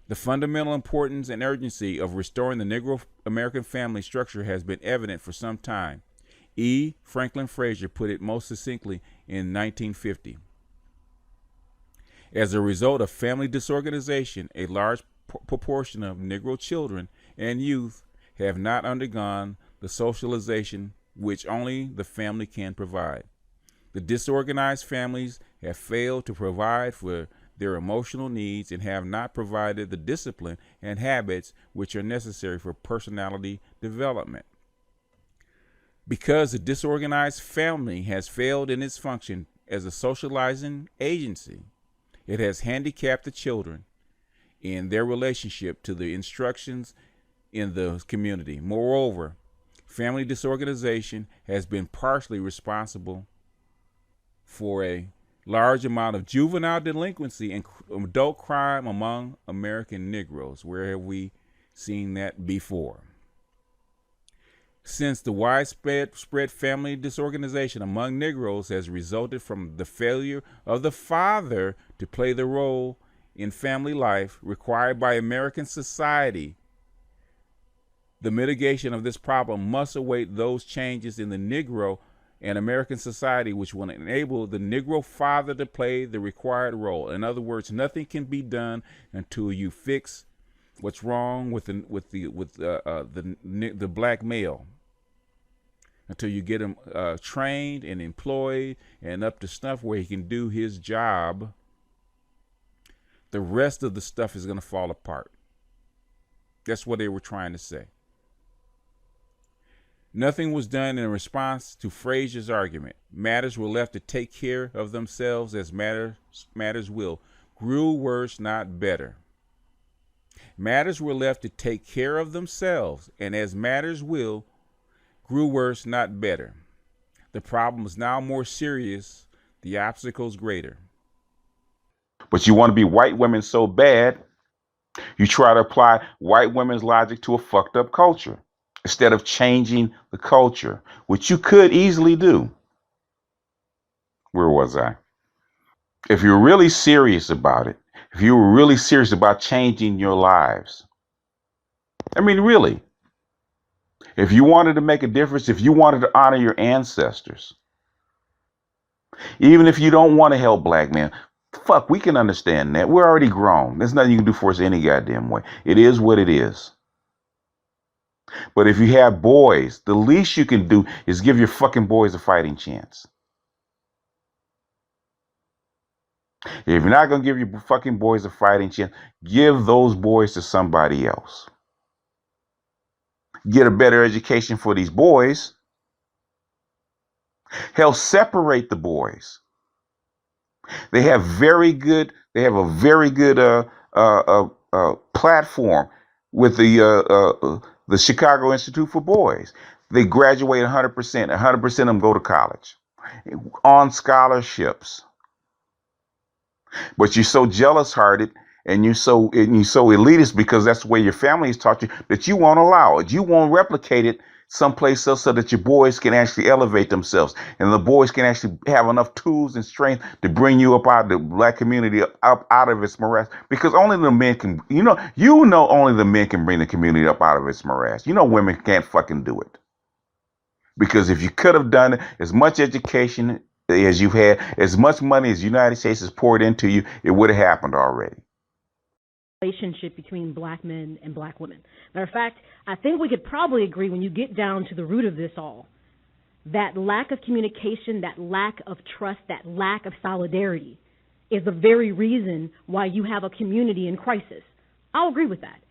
The fundamental importance and urgency of restoring the Negro American family structure has been evident for some time. E. Franklin Frazier put it most succinctly in 1950. As a result of family disorganization, a large proportion of Negro children and youth have not undergone the socialization which only the family can provide. The disorganized families have failed to provide for their emotional needs and have not provided the discipline and habits which are necessary for personality development. Because the disorganized family has failed in its function as a socializing agency, it has handicapped the children in their relationship to the instructions in the community. Moreover, family disorganization has been partially responsible for a large amount of juvenile delinquency and adult crime among American Negroes. Where have we seen that before? Since the widespread family disorganization among Negroes has resulted from the failure of the father to play the role in family life required by American society, the mitigation of this problem must await those changes in the Negro and American society which will enable the Negro father to play the required role. In other words, nothing can be done until you fix what's wrong with the black male, until you get him trained and employed and up to snuff where he can do his job. The rest of the stuff is going to fall apart. That's what they were trying to say. Nothing was done in response to Frazier's argument. Matters were left to take care of themselves as matters will. Grew worse, not better. Matters were left to take care of themselves, and as matters will, grew worse, not better. The problem is now more serious, the obstacles greater. But you want to be white women so bad, you try to apply white women's logic to a fucked up culture, instead of changing the culture, which you could easily do. Where was I? If you're really serious about it, if you were really serious about changing your lives, I mean, really, if you wanted to make a difference, if you wanted to honor your ancestors, even if you don't want to help black men, fuck, we can understand that. We're already grown. There's nothing you can do for us any goddamn way. It is what it is. But if you have boys, the least you can do is give your fucking boys a fighting chance. If you're not going to give your fucking boys a fighting chance, give those boys to somebody else. Get a better education for these boys. Hell, separate the boys. They have a very good platform with the Chicago Institute for Boys. They graduate 100%. 100% of them go to college on scholarships. But you're so jealous-hearted and you're so elitist because that's the way your family has taught you that you won't allow it. You won't replicate it someplace else so that your boys can actually elevate themselves and the boys can actually have enough tools and strength to bring you up out of the black community, up out of its morass. Because only the men can, only the men can bring the community up out of its morass. Women can't fucking do it. Because if you could have done it, as much education as you've had, as much money as the United States has poured into you, it would have happened already. Relationship between black men and black women. Matter of fact, I think we could probably agree when you get down to the root of this all, that lack of communication, that lack of trust, that lack of solidarity is the very reason why you have a community in crisis. I'll agree with that.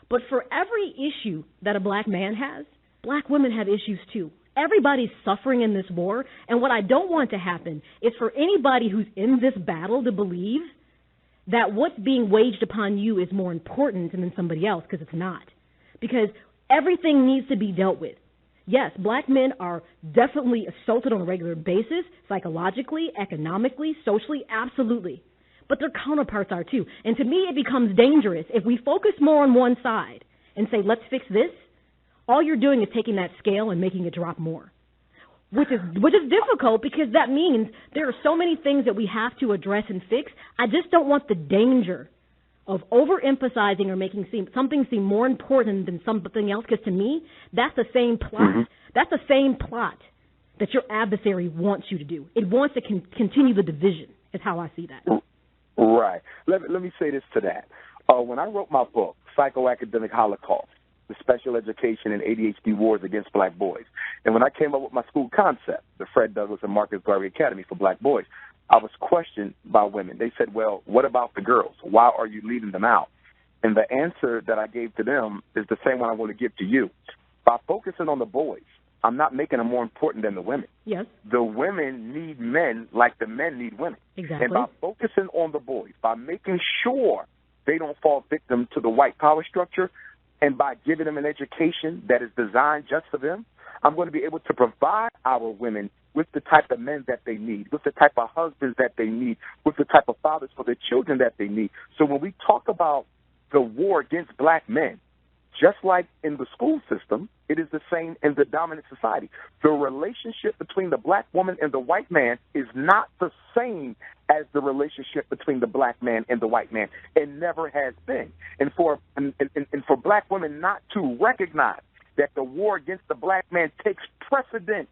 But for every issue that a black man has, black women have issues too. Everybody's suffering in this war, and what I don't want to happen is for anybody who's in this battle to believe that what's being waged upon you is more important than somebody else, because it's not. Because everything needs to be dealt with. Yes, black men are definitely assaulted on a regular basis, psychologically, economically, socially, absolutely. But their counterparts are too. And to me, it becomes dangerous if we focus more on one side and say, let's fix this. All you're doing is taking that scale and making it drop more. Which is difficult because that means there are so many things that we have to address and fix. I just don't want the danger of overemphasizing or making something seem more important than something else, because to me, that's the same plot. Mm-hmm. That's the same plot that your adversary wants you to do. It wants to continue the division, is how I see that. Right. Let me say this to that. When I wrote my book, Psychoacademic Holocaust, the Special Education and ADHD Wars Against Black Boys, and when I came up with my school concept, the Fred Douglass and Marcus Garvey Academy for Black Boys, I was questioned by women. They said, well, what about the girls? Why are you leaving them out? And the answer that I gave to them is the same one I want to give to you. By focusing on the boys, I'm not making them more important than the women. Yes. The women need men like the men need women. Exactly. And by focusing on the boys, by making sure they don't fall victim to the white power structure, and by giving them an education that is designed just for them, I'm going to be able to provide our women with the type of men that they need, with the type of husbands that they need, with the type of fathers for their children that they need. So when we talk about the war against black men, just like in the school system, it is the same in the dominant society. The relationship between the black woman and the white man is not the same as the relationship between the black man and the white man. It never has been. And for black women not to recognize that the war against the black man takes precedent,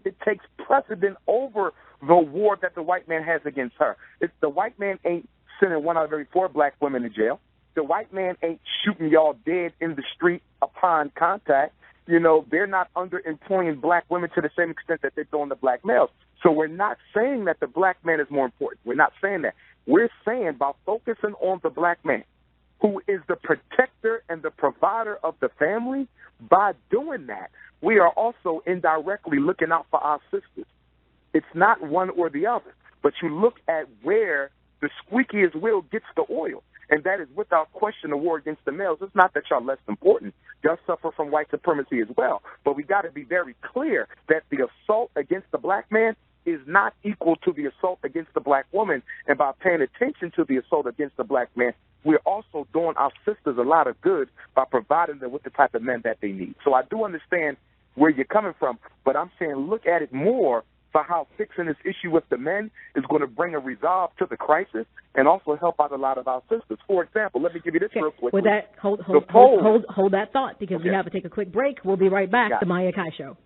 it takes precedent over the war that the white man has against her. The white man ain't sending 1 out of every 4 black women to jail. The white man ain't shooting y'all dead in the street upon contact. You know, they're not underemploying black women to the same extent that they're doing the black males. So we're not saying that the black man is more important. We're not saying that. We're saying by focusing on the black man, who is the protector and the provider of the family, by doing that, we are also indirectly looking out for our sisters. It's not one or the other, but you look at where the squeakiest wheel gets the oil. And that is without question the war against the males. It's not that y'all less important. Y'all suffer from white supremacy as well. But we got to be very clear that the assault against the black man is not equal to the assault against the black woman. And by paying attention to the assault against the black man, we're also doing our sisters a lot of good by providing them with the type of men that they need. So I do understand where you're coming from, but I'm saying look at it more for how fixing this issue with the men is going to bring a resolve to the crisis and also help out a lot of our sisters. For example, let me give you this real quick. With that, hold that thought, because we have to take a quick break. We'll be right back. The Maya Kai Show.